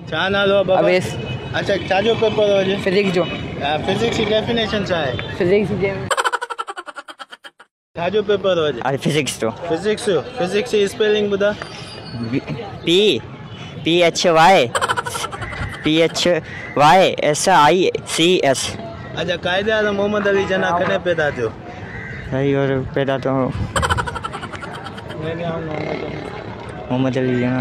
छा नालो बाबा? अवेस। अच्छा छा जो पेपर हो जे? फिजिक्स जो। फिजिक्स की डेफिनेशन छा आहे? फिजिक्स जे छा जो पेपर हो जे? अरे फिजिक्स जो। फिजिक्स की स्पेलिंग ॿुधा? PHYSICS। अच्छा कायदे आज़म मोहम्मद अली जना कॾहिं पैदा थियो? सही और पैदा तो मोहम्मद अली जना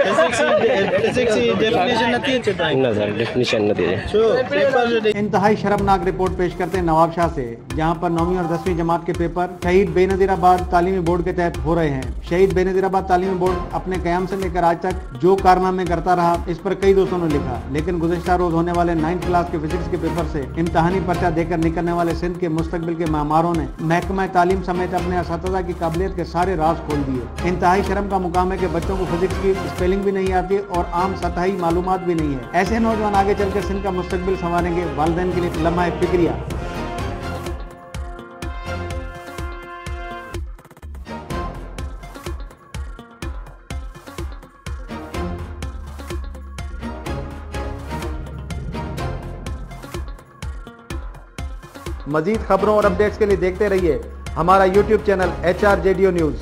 फिजिक्स की डेफिनेशन नथी अचे ताईं? न सर डेफिनेशन नथी अचे। छो पेपर जो इंतहाई शर्मनाक रिपोर्ट पेश करते हैं नवाब शाह से, जहां पर 9वीं और 10वीं जमात के पेपर शहीद बेनज़ीराबाद तालीमी बोर्ड के तहत हो रहे हैं। शहीद बेनज़ीराबाद तालीमी बोर्ड अपने क़याम से लेकर आज तक जो कारनामे करता रहा, इस पर कई दोस्तों ने लिखा, लेकिन गुज़िश्ता रोज होने वाले 9th क्लास के फिजिक्स के पेपर से इम्तहानी पर्चा देकर निकलने वाले सिंध के मुस्तकबिल के मामारों ने महकमा तालीम समेत अपने असातिज़ा की काबिलियत के सारे राज खोल दिए। इंतहाई शर्म का मुकाम है कि बच्चों को फिजिक्स की स्पेलिंग भी नहीं आती और आम सतही मालूमात भी नहीं है। ऐसे नौजवान आगे चलकर सिंध का मुस्तकबिल संवारेंगे। वालिदैन के लिए लम्हा फिक्रिया। मजीद खबरों और अपडेट्स के लिए देखते रहिए हमारा YouTube चैनल HRJDO न्यूज़।